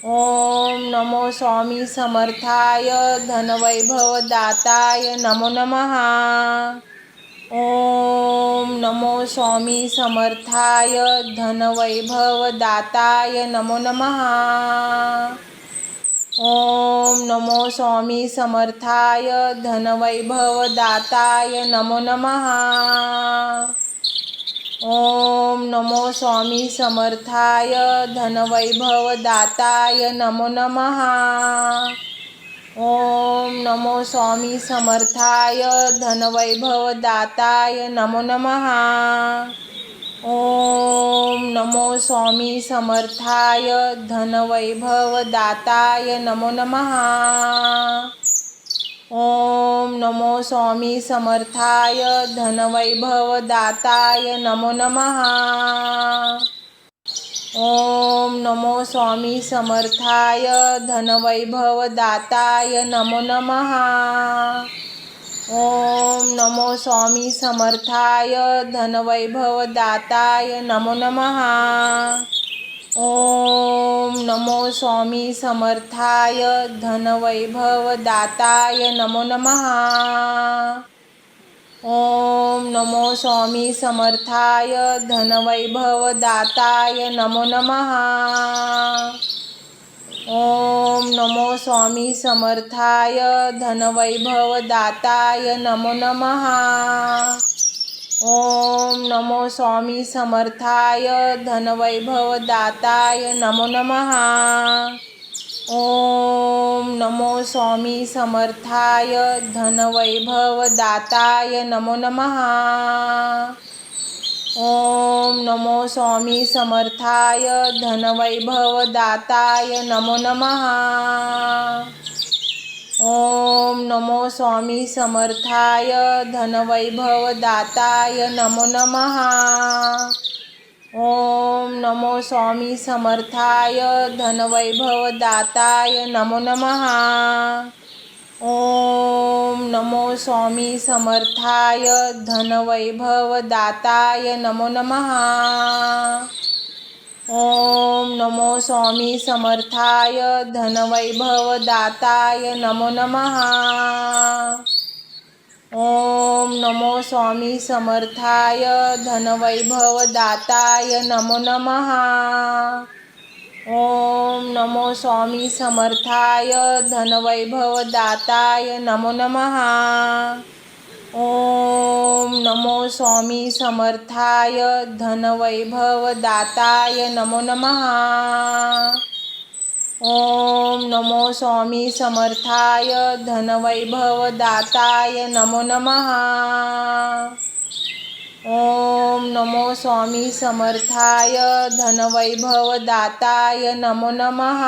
[SPEAKER 1] ओम नमो स्वामी समर्थाय धनवैभवदाताय नमो नमः। ओम नमो स्वामी समर्थाय धनवैभवदाताय नमो नमः। ओम नमो स्वामी समर्थाय धनवैभवदाताय नमो नमः। ओम नमो स्वामी समर्थाय धनवैभवदाताय नमो नमः। ओम नमो स्वामी समर्थाय धनवैभवदाताय नमो नमः। ओम नमो स्वामी समर्थाय धनवैभवदाताय नमो नमः। ओम नमो स्वामी समर्थाय धनवैभवदाताय नमो नमः। ओम नमो स्वामी समर्थाय धनवैभवदाताय नमो नमः। ओम नमो स्वामी समर्थाय धनवैभवदाताय नमो नमः। ओम नमो स्वामी समर्थाय धनवैभवदाताय नमो नमः। ओम नमो स्वामी समर्थाय धनवैभवदाताय नमो नमः। ओम नमो स्वामी समर्थाय धनवैभवदाताय नमो नमः। ओम नमो स्वामी समर्थाय धनवैभवदाताय नमो नमः। ओम नमो स्वामी समर्थाय धनवैभवदाताय नमो नमः। ओम नमो स्वामी समर्थाय धनवैभवदाताय नमो नमः। ओम नमो स्वामी समर्थाय धनवैभवदाताय नमो नमः। ओम नमो स्वामी समर्थाय धनवैभवदाताय नमो नमः। ओम नमो स्वामी समर्थाय धनवैभवदाताय नमो नमः। ओम नमो स्वामी समर्थाय धनवैभवदाताय नमो नमः। ओम नमो स्वामी समर्थाय धनवैभवदाताय नमो नमः। ओम नमो स्वामी समर्थाय धनवैभवदाताय नमो नमः। ओम नमो स्वामी समर्थाय धनवैभवदाताय नमो नमः। ओम नमो स्वामी समर्थाय धनवैभवदाताय नमो नमः। ओम नमो स्वामी समर्थाय धनवैभवदाताय नमो नमः।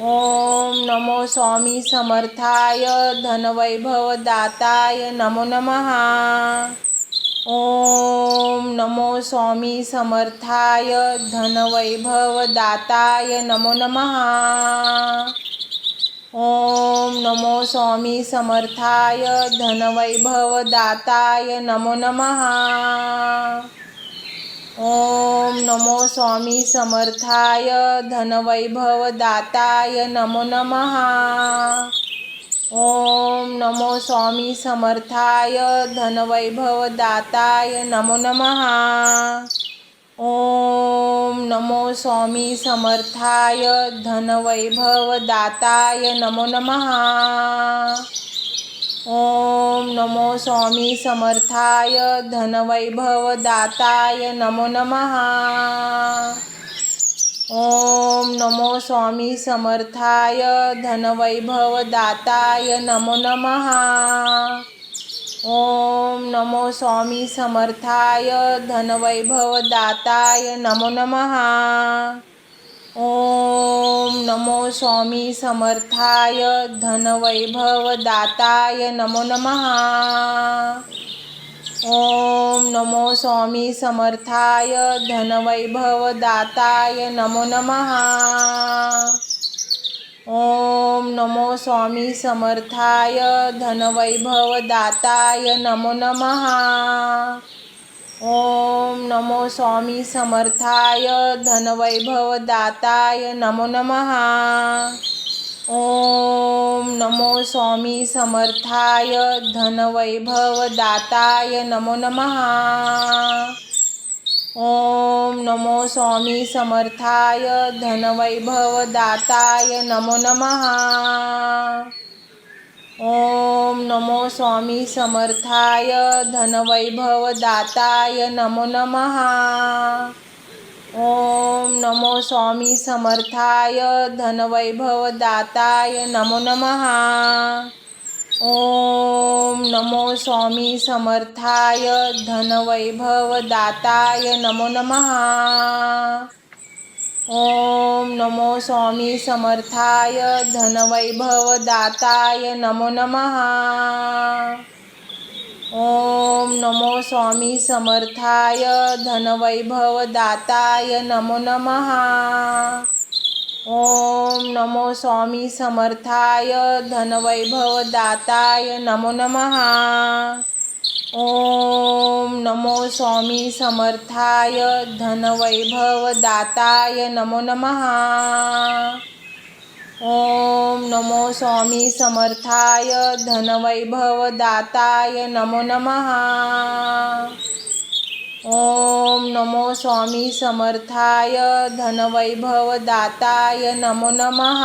[SPEAKER 1] ओम नमो स्वामी समर्थाय धनवैभवदाताय नमो नमः। ओम नमो स्वामी समर्थाय धनवैभवदाताय नमो नमः। ओम नमो स्वामी समर्थाय धनवैभवदाताय नमो नमः। ओम नमो स्वामी समर्थाय धनवैभवदाताय नमो नमः। ओम नमो स्वामी समर्थाय धनवैभवदाताय नमो नमः। ओम नमो स्वामी समर्थाय धनवैभवदाताय नमो नमः। ओम नमो स्वामी समर्थाय धनवैभवदाताय नमो नमः। ओम नमो स्वामी समर्थाय धनवैभवदाताय नमो नमः। ओम नमो स्वामी समर्थाय धनवैभवदाताय नमो नमः। ओम नमो स्वामी समर्थाय धनवैभवदाताय नमो नमः। ओम नमो स्वामी समर्थाय धनवैभवदाताय नमो नमः। ओम नमो स्वामी समर्थाय धनवैभवदाताय नमो नमः। ओम नमो स्वामी समर्थाय धनवैभवदाताय नमो नमः। ओम नमो स्वामी समर्थाय धनवैभवदाताय नमो नमः। ओम नमो स्वामी समर्थाय धनवैभवदाताय नमो नमः। ओम नमो स्वामी समर्थाय धनवैभवदाताय नमो नमः। ओम नमो स्वामी समर्थाय धनवैभवदाताय नमो नमः। ओम नमो स्वामी समर्थाय धनवैभवदाताय नमो नमः। ओम नमो स्वामी समर्थाय धनवैभवदाताय नमो नमः। ओम नमो स्वामी समर्थाय धनवैभवदाताय नमो नमः। ओम नमो स्वामी समर्थाय धनवैभवदाताय नमो नमः। ओम नमो स्वामी समर्थाय धनवैभवदाताय नमो नमः। ओम नमो स्वामी समर्थाय धनवैभवदाताय नमो नमः। ओम नमो स्वामी समर्थाय धनवैभवदाताय नमो नमः।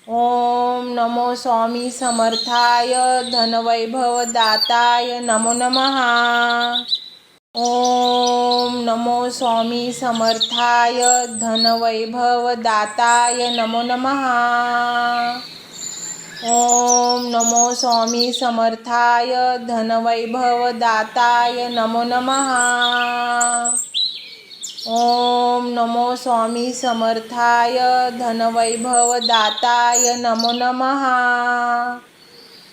[SPEAKER 1] ओम नमो स्वामी समर्थाय धनवैभवदाताय नमो नमः। ओम नमो स्वामी समर्थाय धनवैभवदाताय नमो नमः। ओम नमो स्वामी समर्थाय धनवैभवदाताय नमो नमः। ओम नमो स्वामी समर्थाय धनवैभवदाताय नमो नमः।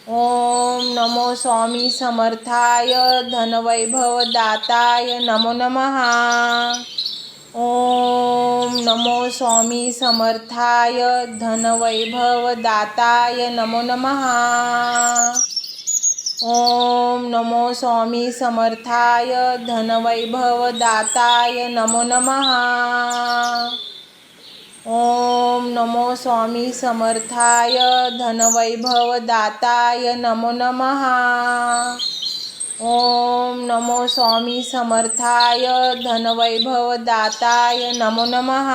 [SPEAKER 1] ओम नमो स्वामी समर्थाय धनवैभवदाताय नमो नमः। ओम नमो स्वामी समर्थाय धनवैभवदाताय नमो नमः। ओम नमो स्वामी समर्थाय धनवैभवदाताय नमो नमः। ओम नमो स्वामी समर्थाय धनवैभवदाताय नमो नमः। ओम नमो स्वामी समर्थाय धनवैभवदाताय नमो नमः।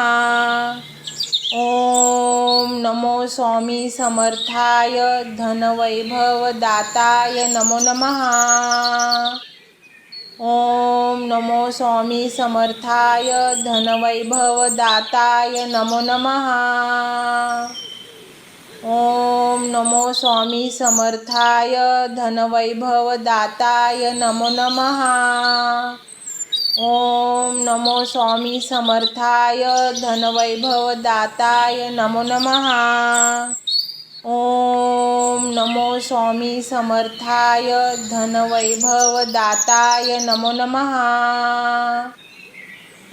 [SPEAKER 1] ओम नमो स्वामी समर्थाय धनवैभवदाताय नमो नमः। ओम नमो स्वामी समर्थाय धनवैभवदाताय नमो नमः। ओम नमो स्वामी समर्थाय धनवैभवदाताय नमो नमः। ओम नमो स्वामी समर्थाय धनवैभवदाताय नमो नमः। ओम नमो स्वामी समर्थाय धनवैभवदाताय नमो नमः।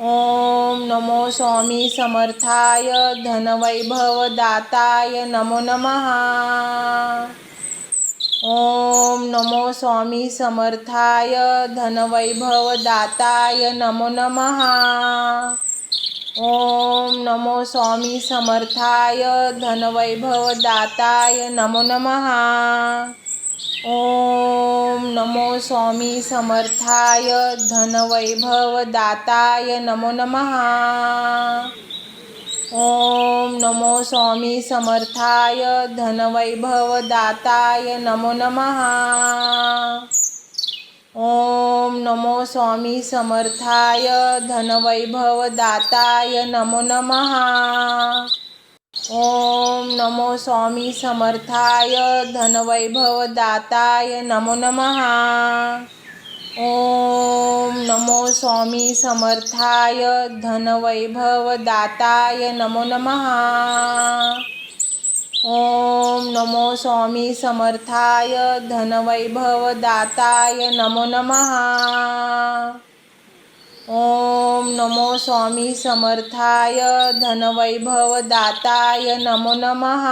[SPEAKER 1] ओम नमो स्वामी समर्थाय धनवैभवदाताय नमो नमः। ओम नमो स्वामी समर्थाय धनवैभवदाताय नमो नमः। ओम नमो स्वामी समर्थाय धनवैभवदाताय नमो नमः। ओम नमो स्वामी समर्थाय धनवैभवदाताय नमो नमः। ओम नमो स्वामी समर्थाय धनवैभवदाताय नमो नमः। ओम नमो स्वामी समर्थाय धनवैभवदाताय नमो नमः। ओम नमो स्वामी समर्थाय धनवैभवदाताय नमो नमः। ओम नमो स्वामी समर्थाय धनवैभवदाताय नमो नमः। ओम नमो स्वामी समर्थाय धनवैभवदाताय नमो नमः। ओम नमो स्वामी समर्थाय धनवैभवदाताय नमो नमः।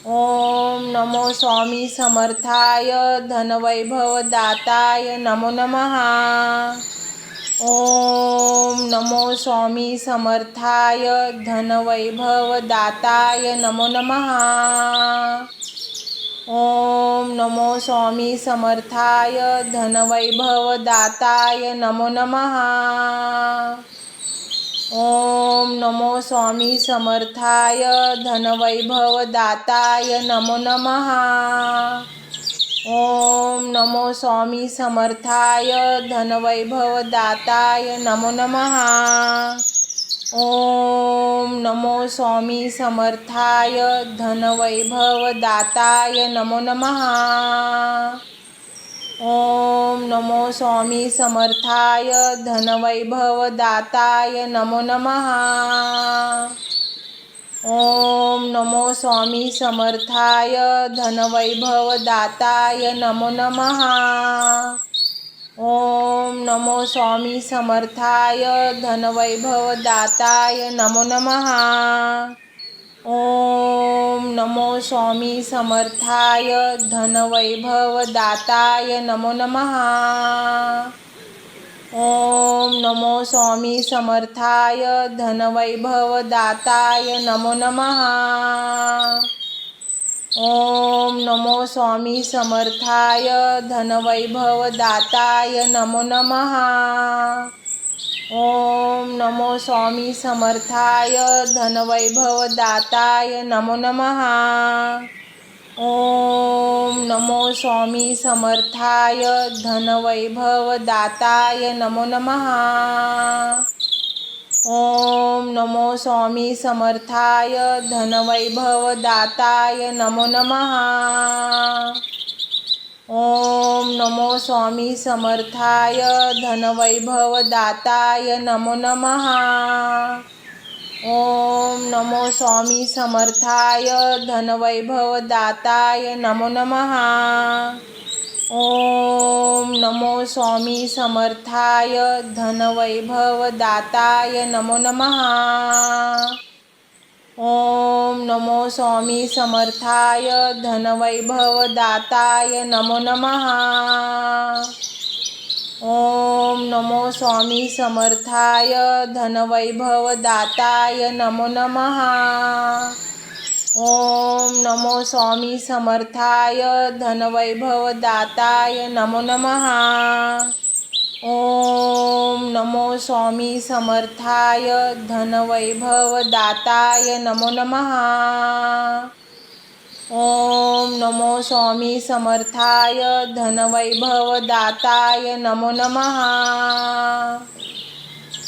[SPEAKER 1] ओम नमो स्वामी समर्थाय धनवैभवदाताय नमो नमः। ओम नमो स्वामी समर्थाय धनवैभवदाताय नमो नमः। ओम नमो स्वामी समर्थाय धनवैभवदाताय नमो नमः। ओम नमो स्वामी समर्थाय धनवैभवदाताय नमो नमः। ओम नमो स्वामी समर्थाय धनवैभवदाताय नमो नमः। ओम नमो स्वामी समर्थाय धनवैभवदाताय नमो नमः। ओम नमो स्वामी समर्थाय धनवैभवदाताय नमो नमः। ओम नमो स्वामी समर्थाय धनवैभवदाताय नमो नमः। ओम नमो स्वामी समर्थाय धनवैभवदाताय नमो नमः। ओम नमो स्वामी समर्थाय धनवैभवदाताय नमो नमः। ओम नमो स्वामी समर्थाय धनवैभवदाताय नमो नमः। ओम नमो स्वामी समर्थाय धनवैभवदाताय नमो नमः। ओम नमो स्वामी समर्थाय धनवैभवदाताय नमो नमः। ओम नमो स्वामी समर्थाय धनवैभवदाताय नमो नमः। ओम नमो स्वामी समर्थाय धनवैभवदाताय नमो नमः। ओम नमो स्वामी समर्थाय धनवैभवदाताय नमो नमः। ओम नमो स्वामी समर्थाय धनवैभवदाताय नमो नमः। ओम नमो स्वामी समर्थाय धनवैभवदाताय नमो नमः। ओम नमो स्वामी समर्थाय धनवैभवदाताय नमो नमः। ओम नमो स्वामी समर्थाय धनवैभवदाताय नमो नमः। ओम नमो स्वामी समर्थाय धनवैभवदाताय नमो नमः। ओम नमो स्वामी समर्थाय धनवैभवदाताय नमो नमः। ओम नमो स्वामी समर्थाय धनवैभवदाताय नमो नमः।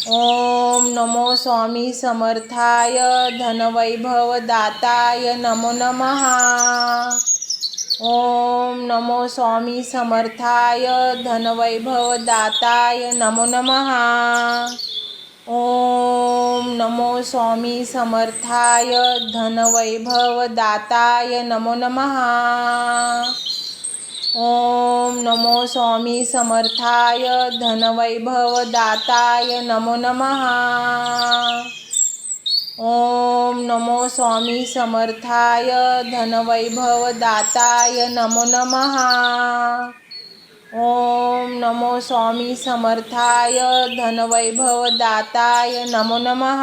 [SPEAKER 1] ओम नमो स्वामी समर्थाय धनवैभवदाताय नमो नमः। ओम नमो स्वामी समर्थाय धनवैभवदाताय नमो नमः। ओम नमो स्वामी समर्थाय धनवैभवदाताय नमो नमः। ओम नमो स्वामी समर्थाय धनवैभवदाताय नमो नमः। ओम नमो स्वामी समर्थाय धनवैभवदाताय नमो नमः। ओम नमो स्वामी समर्थाय धनवैभवदाताय नमो नमः।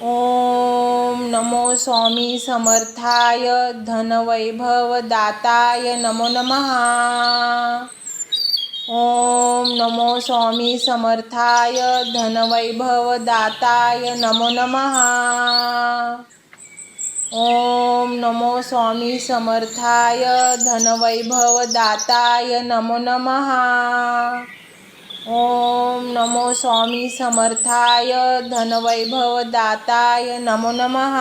[SPEAKER 1] ओम नमो स्वामी समर्थाय धनवैभवदाताय नमो नमः। ओम नमो स्वामी समर्थाय धनवैभवदाताय नमो नमः। ओम नमो स्वामी समर्थाय धनवैभवदाताय नमो नमः। ओम नमो स्वामी समर्थाय धनवैभवदाताय नमो नमः।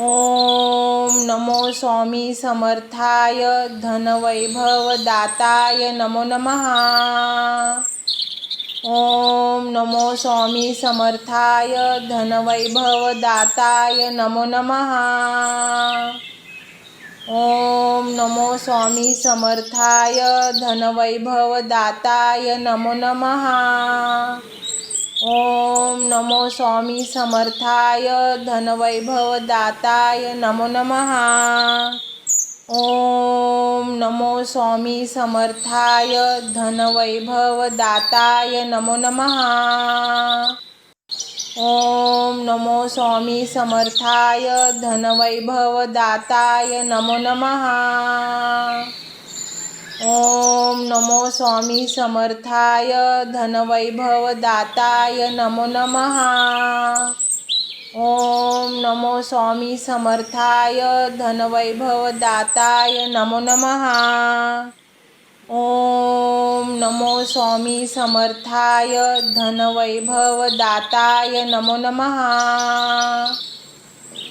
[SPEAKER 1] ओम नमो स्वामी समर्थाय धनवैभवदाताय नमो नमः। ओम नमो स्वामी समर्थाय धनवैभवदाताय नमो नमः। ओम नमो स्वामी समर्थाय धनवैभवदाताय नमो नमः। ओम नमो स्वामी समर्थाय धनवैभवदाताय नमो नमः। ओम नमो स्वामी समर्थाय धनवैभवदाताय नमो नमः। ओम नमो स्वामी समर्थाय धनवैभवदाताय नमो नमः। ओम नमो स्वामी समर्थाय धनवैभवदाताय नमो नमः। ओम नमो स्वामी समर्थाय धनवैभवदाताय नमो नमः। ओम नमो स्वामी समर्थाय धनवैभवदाताय नमो नमः।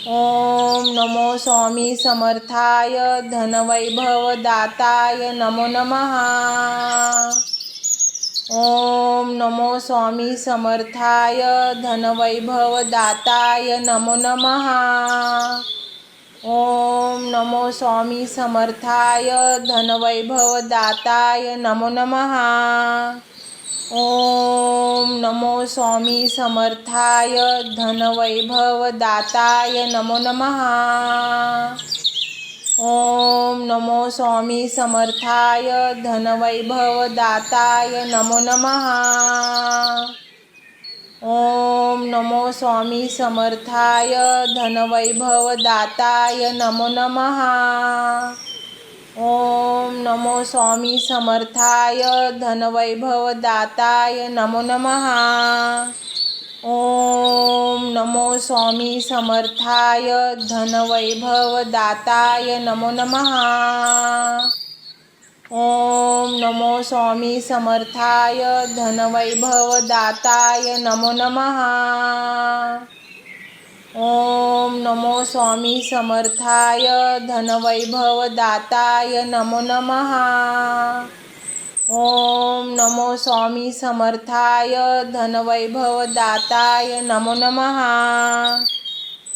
[SPEAKER 1] ओम नमो स्वामी समर्थाय धनवैभवदाताय नमो नमः। ओम नमो स्वामी समर्थाय धनवैभवदाताय नमो नमः। ओम नमो स्वामी समर्थाय धनवैभवदाताय नमो नमः। ओम नमो स्वामी समर्थाय धनवैभवदाताय नमो नमः। ओम नमो स्वामी समर्थाय धनवैभवदाताय नमो नमः। ओम नमो स्वामी समर्थाय धनवैभवदाताय नमो नमः। ओम नमो स्वामी समर्थाय धनवैभवदाताय नमो नमः। ओम नमो स्वामी समर्थाय धनवैभवदाताय नमो नमः। ओम नमो स्वामी समर्थाय धनवैभवदाताय नमो नमः। ओम नमो स्वामी समर्थाय धनवैभवदाताय नमो नमः। ओम नमो स्वामी समर्थाय धनवैभवदाताय नमो नमः।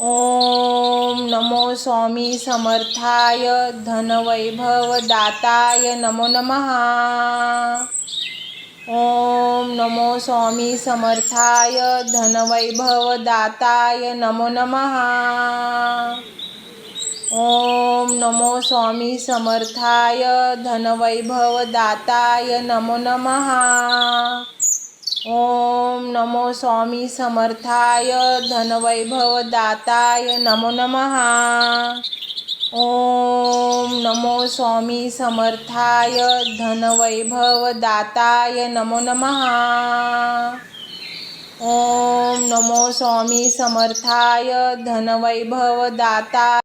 [SPEAKER 1] ओम नमो स्वामी समर्थाय धनवैभवदाताय नमो नमः। ओम नमो स्वामी समर्थाय धनवैभवदाताय नमो नमः। ओम नमो स्वामी समर्थाय धनवैभवदाताय नमो नमः। ओम नमो स्वामी समर्थाय धनवैभवदाताय नमो नमः। ओम नमो स्वामी समर्थाय धनवैभवदाताय नमो नमः। ओम नमो स्वामी समर्थाय धनवैभवदाताय